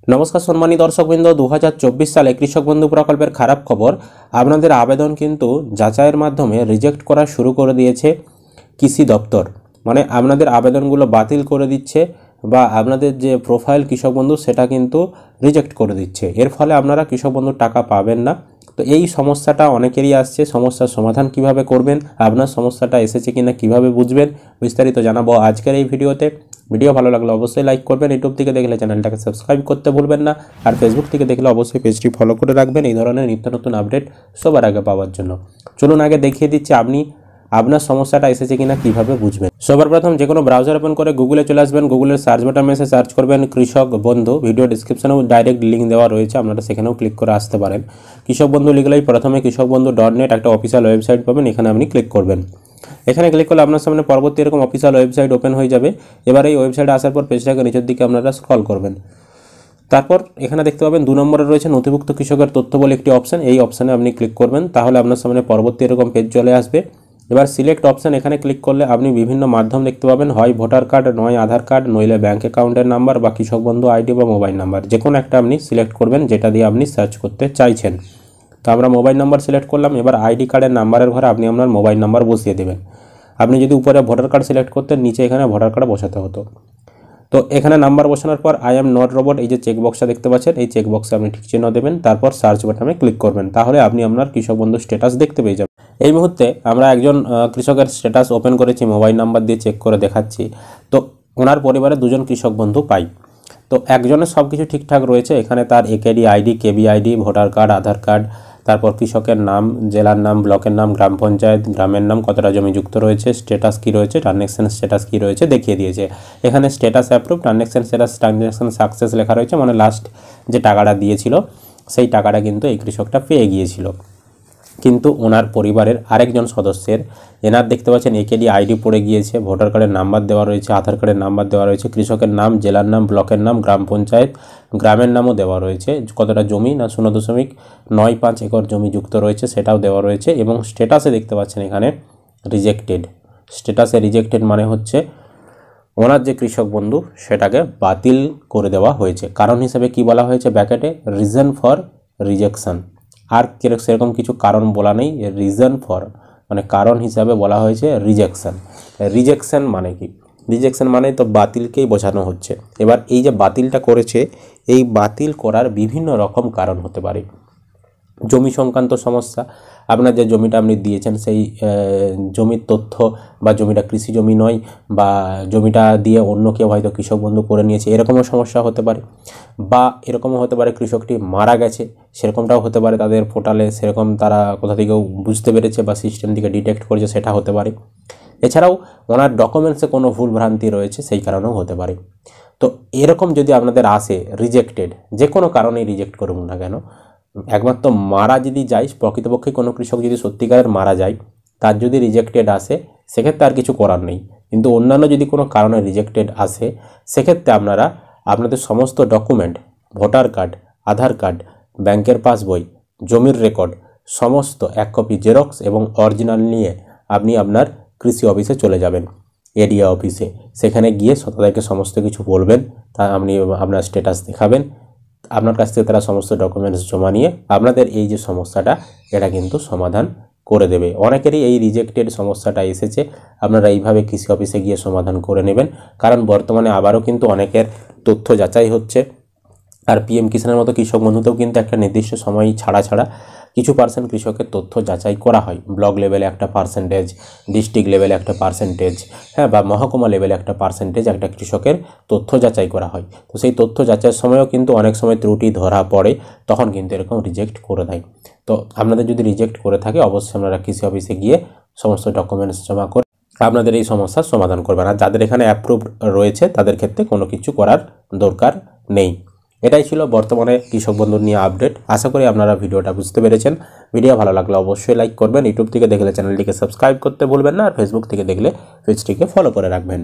নমস্কার সম্মানী দর্শকবৃন্দ, 2024 সালে কৃষক বন্ধু প্রকল্পের খারাপ খবর। আপনাদের আবেদন কিন্তু যাচাইয়ের মাধ্যমে রিজেক্ট করা শুরু করে দিয়েছে কৃষি দপ্তর। মানে আপনাদের আবেদনগুলো বাতিল করে দিচ্ছে বা আপনাদের যে প্রোফাইল কৃষক বন্ধু সেটা কিন্তু রিজেক্ট করে দিচ্ছে। এর ফলে আপনারা কৃষক বন্ধুর টাকা পাবেন না। তো এই সমস্যাটা অনেকেরই আসছে। সমস্যার সমাধান কিভাবে করবেন, আপনার সমস্যাটা এসেছে কিনা কিভাবে বুঝবেন, বিস্তারিত জানাবো আজকের এই ভিডিওতে। ভিডিও ভালো লাগলে অবশ্যই লাইক করবেন, ইউটিউব থেকে দেখলে চ্যানেলটাকে সাবস্ক্রাইব করতে ভুলবেন না, আর ফেসবুক থেকে দেখলে অবশ্যই পেজটি ফলো করে রাখবেন এই ধরনের নিত্য নতুন আপডেট সবার আগে পাওয়ার জন্য। চলুন আগে দেখিয়ে দিচ্ছি আপনি আপনার সমস্যাটা এসেছে কিনা কিভাবে বুঝবেন। সবার প্রথম যে কোনো ব্রাউজার ওপেন করে গুগলে চলে আসবেন। গুগলের সার্চ বাটনে এসে সার্চ করবেন কৃষক বন্ধু। ভিডিও ডিসক্রিপশনেও ডাইরেক্ট লিঙ্ক দেওয়া রয়েছে, আপনারা সেখানেও ক্লিক করে আসতে পারেন। কৃষক বন্ধু লিখলেই প্রথমে কৃষক বন্ধু .net একটা অফিসিয়াল ওয়েবসাইট পাবেন, এখানে আপনি ক্লিক করবেন। এখানে ক্লিক করলে আপনার সামনে পরবর্তী এরকম অফিসিয়াল ওয়েবসাইট ওপেন হয়ে যাবে। এবার এই ওয়েবসাইটে আসার পর পেজটাকে নিচের দিকে আপনারা স্ক্রল করবেন। তারপর এখানে দেখতে পাবেন 2 নম্বরে রয়েছে নথিভুক্ত কৃষকের তথ্য বলে একটি অপশন। এই অপশানে আপনি ক্লিক করবেন, তাহলে আপনার সামনে পরবর্তী এরকম পেজ চলে আসবে। এবার সিলেক্ট অপশান এখানে ক্লিক করলে আপনি বিভিন্ন মাধ্যম দেখতে পাবেন, হয় ভোটার কার্ড, নয় আধার কার্ড, নইলে ব্যাঙ্ক অ্যাকাউন্টের নাম্বার বা কৃষক বন্ধু আইডি বা মোবাইল নাম্বার, যে কোনো একটা আপনি সিলেক্ট করবেন যেটা দিয়ে আপনি সার্চ করতে চাইছেন। তো আমরা মোবাইল নাম্বার সিলেক্ট করলাম। এবার আইডি কার্ডের নাম্বারের ঘরে আপনি আপনার মোবাইল নাম্বার বসিয়ে দেবেন। আপনি যদি উপরে ভোটার কার্ড সিলেক্ট করতেন, নিচে এখানে ভোটার কার্ড বসাতে হতো। তো এখানে নাম্বার বসানোর পর আই এম নট রোবট এই যে চেকবক্সটা দেখতে পাচ্ছেন, এই চেকবক্সে আপনি ঠিক চিহ্ন দেবেন, তারপর সার্চ বাটনে ক্লিক করবেন, তাহলে আপনি আপনার কৃষক বন্ধু স্ট্যাটাস দেখতে পেয়ে যাবেন। এই মুহূর্তে আমরা একজন কৃষকের স্ট্যাটাস ওপেন করেছি, মোবাইল নাম্বার দিয়ে চেক করে দেখাচ্ছি। তো ওনার পরিবারে 2জন কৃষক বন্ধু পাই। তো একজনের সব কিছু ঠিকঠাক রয়েছে, এখানে তার একেডি আইডি, কেবি আইডি, ভোটার কার্ড, আধার কার্ড, তারপর কৃষকের নাম, জেলার নাম, ব্লকের নাম, গ্রাম পঞ্চায়েত, গ্রামের নাম, কতটা জমি যুক্ত রয়েছে, স্ট্যাটাস কী রয়েছে, ট্রানজ্যাকশন স্ট্যাটাস কী রয়েছে দেখিয়ে দিয়েছে। এখানে status approve, transaction status, transaction success লেখা রয়েছে, মানে লাস্ট যে টাকাটা দিয়েছিল সেই টাকাটা কিন্তু এই কৃষকটা পেয়ে গিয়েছিল। কিন্তু ওনার পরিবারের আরেকজন সদস্যের এনার দেখতে পাচ্ছেন একেডি আইডি পড়ে গিয়েছে, ভোটার কার্ডের নাম্বার দেওয়া রয়েছে, আধার কার্ডের নাম্বার দেওয়া রয়েছে, কৃষকের নাম, জেলার নাম, ব্লকের নাম, গ্রাম পঞ্চায়েত, গ্রামের নামও দেওয়া রয়েছে, কতটা জমি না 0.95 একর জমি যুক্ত রয়েছে সেটাও দেওয়া রয়েছে। এবং স্ট্যাটাসে দেখতে পাচ্ছেন এখানে রিজেক্টেড। স্ট্যাটাসে রিজেক্টেড মানে হচ্ছে ওনার যে কৃষক বন্ধু সেটাকে বাতিল করে দেওয়া হয়েছে। কারণ হিসেবে কি বলা হয়েছে ব্র্যাকেটে, রিজন ফর রিজেকশন। আর সেরকম কিছু কারণ বলা নেই, রিজন ফর মানে কারণ হিসাবে বলা হয়েছে রিজেকশন। রিজেকশন মানে কি? রিজেকশন মানে তো বাতিলকেই বোঝানো হচ্ছে। এবার এই যে বাতিলটা করেছে, এই বাতিল করার বিভিন্ন রকম কারণ হতে পারে। জমি সংক্রান্ত সমস্যা, আপনার যে জমিটা আপনি দিয়েছেন সেই জমির তথ্য বা জমিটা কৃষি জমি নয়, বা জমিটা দিয়ে অন্য কেউ হয়তো কৃষক বন্ধু করে নিয়েছে, এরকমও সমস্যা হতে পারে। বা এরকমও হতে পারে কৃষকটি মারা গেছে, সেরকমটাও হতে পারে, তাদের পোর্টালে সেরকম তারা কোথা থেকেও বুঝতে পেরেছে বা সিস্টেম থেকে ডিটেক্ট করেছে, সেটা হতে পারে। এছাড়াও ওনার ডকুমেন্টসে কোনো ভুল ভ্রান্তি রয়েছে, সেই কারণেও হতে পারে। তো এরকম যদি আপনাদের আসে রিজেক্টেড, যে কোনো কারণেই রিজেক্ট করুন না কেন, একমাত্র মারা যদি যায়, প্রকৃতপক্ষে কোনো কৃষক যদি সত্যিকারের মারা যায়, তার যদি রিজেক্টেড আসে সেক্ষেত্রে আর কিছু করার নেই। কিন্তু অন্যান্য যদি কোনো কারণে রিজেক্টেড আসে, সেক্ষেত্রে আপনারা আপনাদের সমস্ত ডকুমেন্ট, ভোটার কার্ড, আধার কার্ড, ব্যাংকের পাসবই, জমির রেকর্ড সমস্ত 1 কপি জেরক্স এবং অরিজিনাল নিয়ে আপনি আপনার কৃষি অফিসে চলে যাবেন, এডিএ অফিসে। সেখানে গিয়ে তাদেরকে সমস্ত কিছু বলবেন, তা আপনি আপনার স্ট্যাটাস দেখাবেন। আপনার কাছ থেকে তারা সমস্ত ডকুমেন্টস জমা নিয়ে আপনাদের এই যে সমস্যাটা এটা কিন্তু সমাধান করে দেবে। অনেকেরই এই রিজেক্টেড সমস্যাটা এসেছে, আপনারা এইভাবে কৃষি অফিসে গিয়ে সমাধান করে নেবেন। কারণ বর্তমানে আবারও কিন্তু অনেকের তথ্য যাচাই হচ্ছে। আর পিএম কিষাণের মতো কৃষক বন্ধুতেও কিন্তু একটা নির্দিষ্ট সময় ছাড়া কিছু পার্সেন্ট কৃষকের তথ্য যাচাই করা হয়। ব্লক লেভেলে একটা পার্সেন্টেজ, ডিস্ট্রিক্ট লেভেলে একটা পার্সেন্টেজ, হ্যাঁ, বা মহকুমা লেভেলে একটা পার্সেন্টেজ একটা কৃষকের তথ্য যাচাই করা হয়। তো সেই তথ্য যাচাইয়ের সময়ও কিন্তু অনেক সময় ত্রুটি ধরা পড়ে, তখন কিন্তু এরকম রিজেক্ট করে দেয়। তো আপনাদের যদি রিজেক্ট করে থাকে, অবশ্যই আপনারা কৃষি অফিসে গিয়ে সমস্ত ডকুমেন্টস জমা করে আপনাদের এই সমস্যার সমাধান করবেন। আর যাদের এখানে অ্যাপ্রুভ রয়েছে তাদের ক্ষেত্রে কোনো কিছু করার দরকার নেই। এটাই ছিল বর্তমানে কৃষক বন্ধুর নিয়ে আপডেট। আশা করি আপনারা ভিডিওটা বুঝতে পেরেছেন। ভিডিও ভালো লাগলে অবশ্যই লাইক করবেন, ইউটিউব থেকে দেখলে চ্যানেলটিকে সাবস্ক্রাইব করতে ভুলবেন না, আর ফেসবুক থেকে দেখলে পেজটিকে ফলো করে রাখবেন।